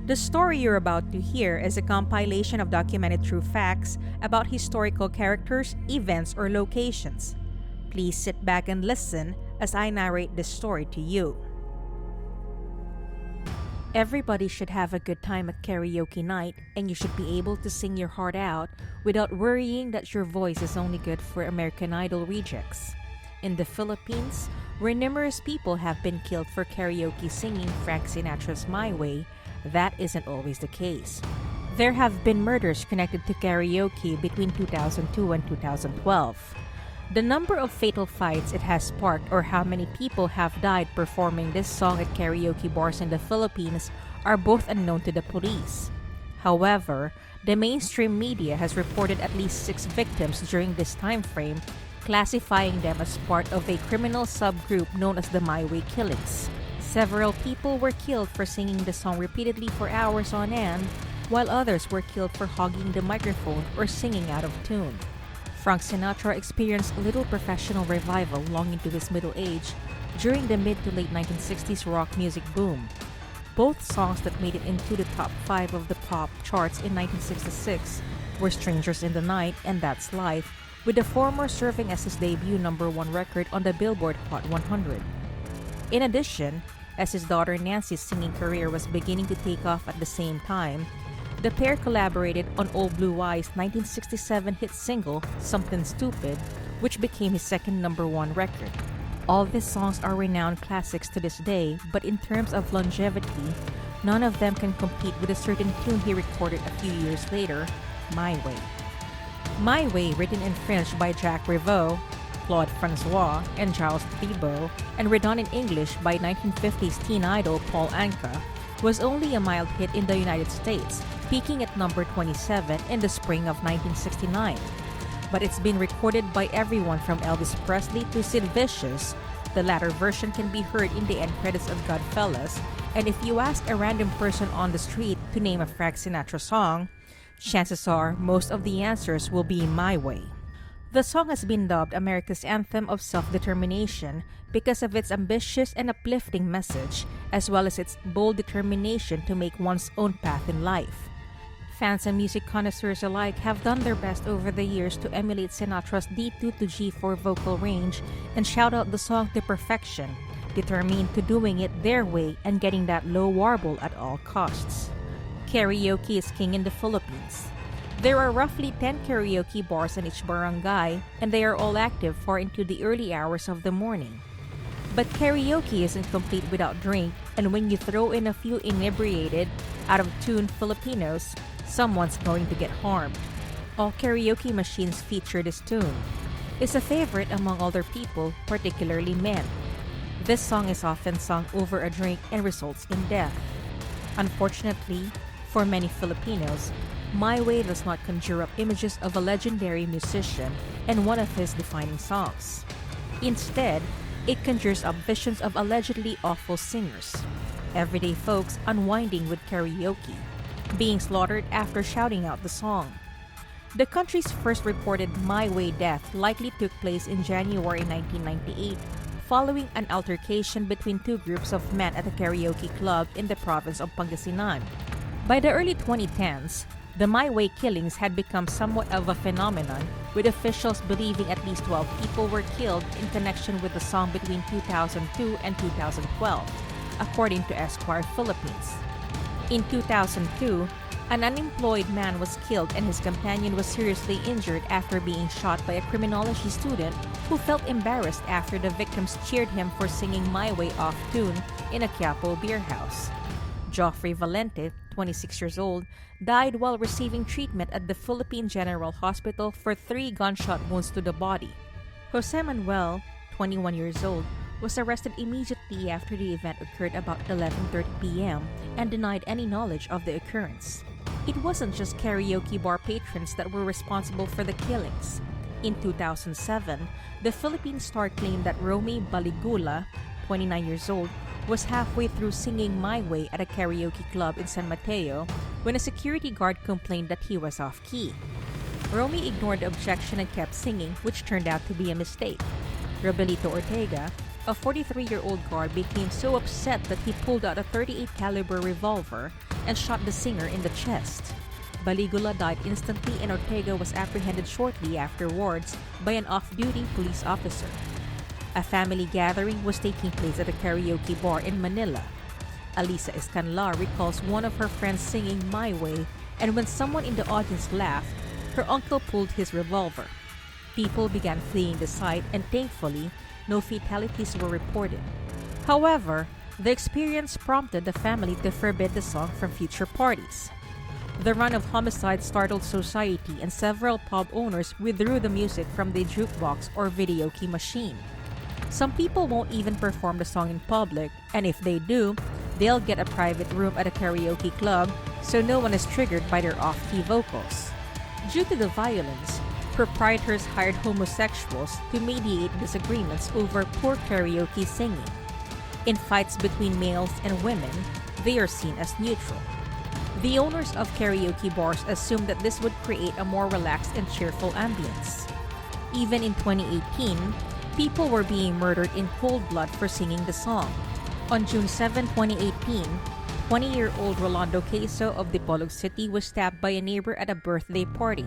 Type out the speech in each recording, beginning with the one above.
The story you're about to hear is a compilation of documented true facts about historical characters, events, or locations. Please sit back and listen as I narrate this story to you. Everybody should have a good time at karaoke night, and you should be able to sing your heart out without worrying that your voice is only good for American Idol rejects. In the Philippines, where numerous people have been killed for karaoke singing Frank Sinatra's My Way, that isn't always the case. There have been murders connected to karaoke between 2002 and 2012. The number of fatal fights it has sparked or how many people have died performing this song at karaoke bars in the Philippines are both unknown to the police. However, the mainstream media has reported at least 6 victims during this time frame, classifying them as part of a criminal subgroup known as the My Way killings. Several people were killed for singing the song repeatedly for hours on end, while others were killed for hogging the microphone or singing out of tune. Frank Sinatra experienced little professional revival long into his middle age during the mid to late 1960s rock music boom. Both songs that made it into the top 5 of the pop charts in 1966 were Strangers in the Night and That's Life, with the former serving as his debut #1 record on the Billboard Hot 100. In addition, as his daughter Nancy's singing career was beginning to take off at the same time, the pair collaborated on Old Blue Eye's 1967 hit single, Something Stupid, which became his second #1 record. All these songs are renowned classics to this day, but in terms of longevity, none of them can compete with a certain tune he recorded a few years later, My Way. My Way, written in French by Jacques Rivaux, Claude Francois, and Charles Thibault, and redone in English by 1950s teen idol Paul Anka, was only a mild hit in the United States, peaking at number 27 in the spring of 1969. But it's been recorded by everyone from Elvis Presley to Sid Vicious. The latter version can be heard in the end credits of Godfellas, and if you ask a random person on the street to name a Frank Sinatra song, chances are most of the answers will be My Way. The song has been dubbed America's anthem of self-determination because of its ambitious and uplifting message, as well as its bold determination to make one's own path in life. Fans and music connoisseurs alike have done their best over the years to emulate Sinatra's D2 to G4 vocal range and shout out the song to perfection, determined to doing it their way and getting that low warble at all costs. Karaoke is king in the Philippines. There are roughly 10 karaoke bars in each barangay, and they are all active far into the early hours of the morning. But karaoke isn't complete without drink, and when you throw in a few inebriated, out-of-tune Filipinos, someone's going to get harmed. All karaoke machines feature this tune. It's a favorite among older people, particularly men. This song is often sung over a drink and results in death. Unfortunately, for many Filipinos, My Way does not conjure up images of a legendary musician and one of his defining songs. Instead, it conjures up visions of allegedly awful singers, everyday folks unwinding with karaoke, being slaughtered after shouting out the song. The country's first reported My Way death likely took place in January 1998 following an altercation between 2 groups of men at a karaoke club in the province of Pangasinan. By the early 2010s, the My Way killings had become somewhat of a phenomenon, with officials believing at least 12 people were killed in connection with the song between 2002 and 2012, according to Esquire Philippines. In 2002, an unemployed man was killed and his companion was seriously injured after being shot by a criminology student who felt embarrassed after the victims cheered him for singing My Way off tune in a Quiapo beer house. Jofre Valente, 26 years old, died while receiving treatment at the Philippine General Hospital for 3 gunshot wounds to the body. Jose Manuel, 21 years old, was arrested immediately after the event occurred about 11:30 p.m. and denied any knowledge of the occurrence. It wasn't just karaoke bar patrons that were responsible for the killings. In 2007, the Philippine Star claimed that Romy Baligula, 29 years old, was halfway through singing My Way at a karaoke club in San Mateo when a security guard complained that he was off-key. Romy ignored the objection and kept singing, which turned out to be a mistake. Robilito Ortega, a 43-year-old guard, became so upset that he pulled out a .38 caliber revolver and shot the singer in the chest. Baligula died instantly and Ortega was apprehended shortly afterwards by an off-duty police officer. A family gathering was taking place at a karaoke bar in Manila. Alisa Escanlar recalls one of her friends singing My Way, and when someone in the audience laughed, her uncle pulled his revolver. People began fleeing the site and thankfully, no fatalities were reported. However, the experience prompted the family to forbid the song from future parties. The run of homicides startled society and several pub owners withdrew the music from the jukebox or video key machine. Some people won't even perform the song in public, and if they do, they'll get a private room at a karaoke club so no one is triggered by their off-key vocals. Due to the violence, proprietors hired homosexuals to mediate disagreements over poor karaoke singing. In fights between males and women, they are seen as neutral. The owners of karaoke bars assumed that this would create a more relaxed and cheerful ambience. Even in 2018, people were being murdered in cold blood for singing the song. On June 7, 2018, 20-year-old Rolando Caeso of Dipolog City was stabbed by a neighbor at a birthday party.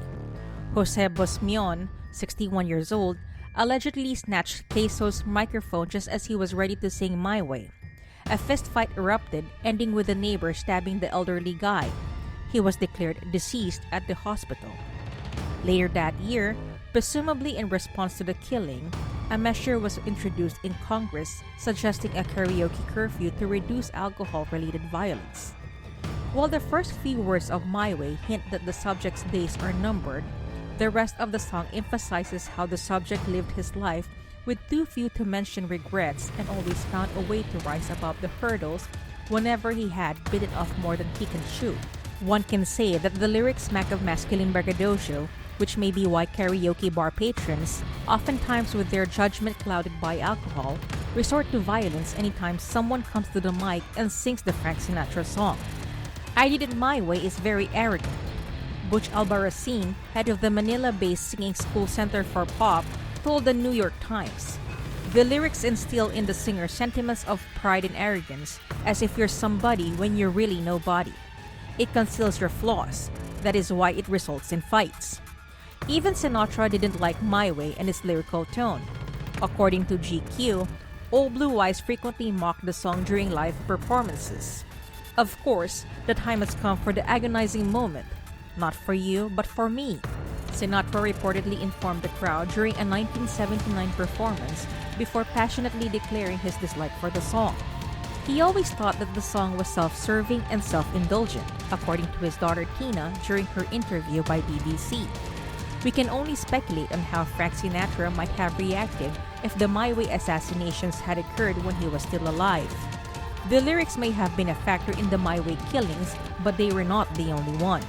Jose Bosmion, 61 years old, allegedly snatched Caeso's microphone just as he was ready to sing My Way. A fistfight erupted, ending with the neighbor stabbing the elderly guy. He was declared deceased at the hospital. Later that year, presumably in response to the killing, a measure was introduced in Congress suggesting a karaoke curfew to reduce alcohol-related violence. While the first few words of My Way hint that the subject's days are numbered, the rest of the song emphasizes how the subject lived his life with too few to mention regrets and always found a way to rise above the hurdles whenever he had bitten off more than he can chew. One can say that the lyrics smack of masculine braggadocio, which may be why karaoke bar patrons, oftentimes with their judgment clouded by alcohol, resort to violence anytime someone comes to the mic and sings the Frank Sinatra song. I Did It My Way is very arrogant. Butch Albarracin, head of the Manila-based singing school Center for Pop, told the New York Times, "The lyrics instill in the singer sentiments of pride and arrogance, as if you're somebody when you're really nobody. It conceals your flaws. That is why it results in fights." Even Sinatra didn't like My Way and its lyrical tone. According to GQ, Old Blue Eyes frequently mocked the song during live performances. Of course, the time has come for the agonizing moment. Not for you, but for me, Sinatra reportedly informed the crowd during a 1979 performance before passionately declaring his dislike for the song. He always thought that the song was self-serving and self-indulgent, according to his daughter Tina during her interview by BBC. We can only speculate on how Frank Sinatra might have reacted if the My Way assassinations had occurred when he was still alive. The lyrics may have been a factor in the My Way killings, but they were not the only one.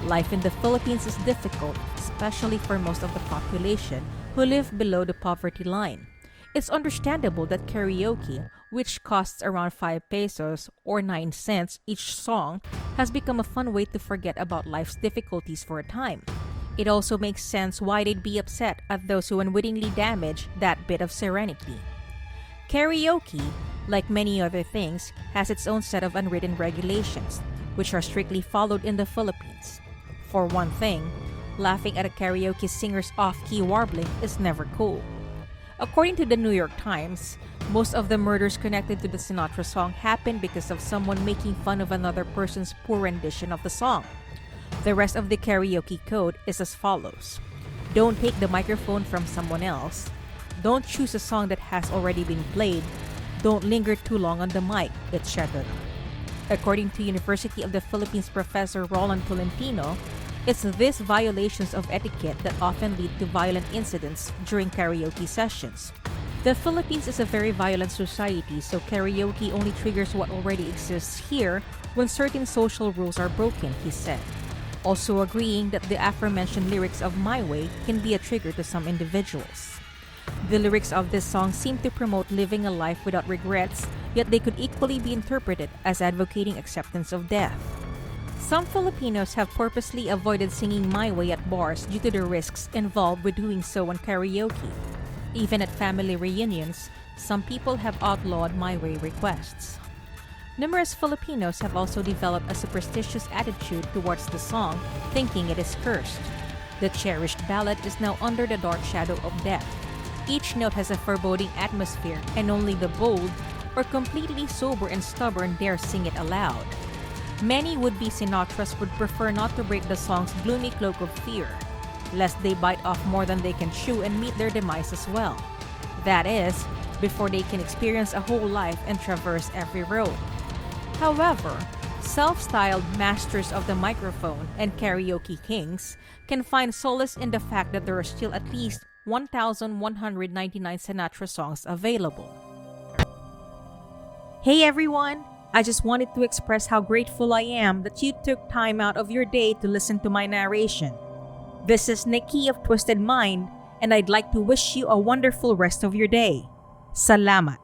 Life in the Philippines is difficult, especially for most of the population who live below the poverty line. It's understandable that karaoke, which costs around 5 pesos or 9 cents each song, has become a fun way to forget about life's difficulties for a time. It also makes sense why they'd be upset at those who unwittingly damage that bit of serenity. Karaoke, like many other things, has its own set of unwritten regulations, which are strictly followed in the Philippines. For one thing, laughing at a karaoke singer's off-key warbling is never cool. According to the New York Times, most of the murders connected to the Sinatra song happened because of someone making fun of another person's poor rendition of the song. The rest of the karaoke code is as follows: don't take the microphone from someone else, don't choose a song that has already been played, don't linger too long on the mic, etc. According to University of the Philippines professor Roland Tolentino, it's these violations of etiquette that often lead to violent incidents during karaoke sessions. The Philippines is a very violent society, so karaoke only triggers what already exists here when certain social rules are broken, he said. Also agreeing that the aforementioned lyrics of My Way can be a trigger to some individuals. The lyrics of this song seem to promote living a life without regrets, yet they could equally be interpreted as advocating acceptance of death. Some Filipinos have purposely avoided singing My Way at bars due to the risks involved with doing so on karaoke. Even at family reunions, some people have outlawed My Way requests. Numerous Filipinos have also developed a superstitious attitude towards the song, thinking it is cursed. The cherished ballad is now under the dark shadow of death. Each note has a foreboding atmosphere, and only the bold or completely sober and stubborn dare sing it aloud. Many would-be Sinatras would prefer not to break the song's gloomy cloak of fear, lest they bite off more than they can chew and meet their demise as well. That is, before they can experience a whole life and traverse every road. However, self-styled masters of the microphone and karaoke kings can find solace in the fact that there are still at least 1,199 Sinatra songs available. Hey everyone! I just wanted to express how grateful I am that you took time out of your day to listen to my narration. This is Nikki of Twysted Mind, and I'd like to wish you a wonderful rest of your day. Salamat!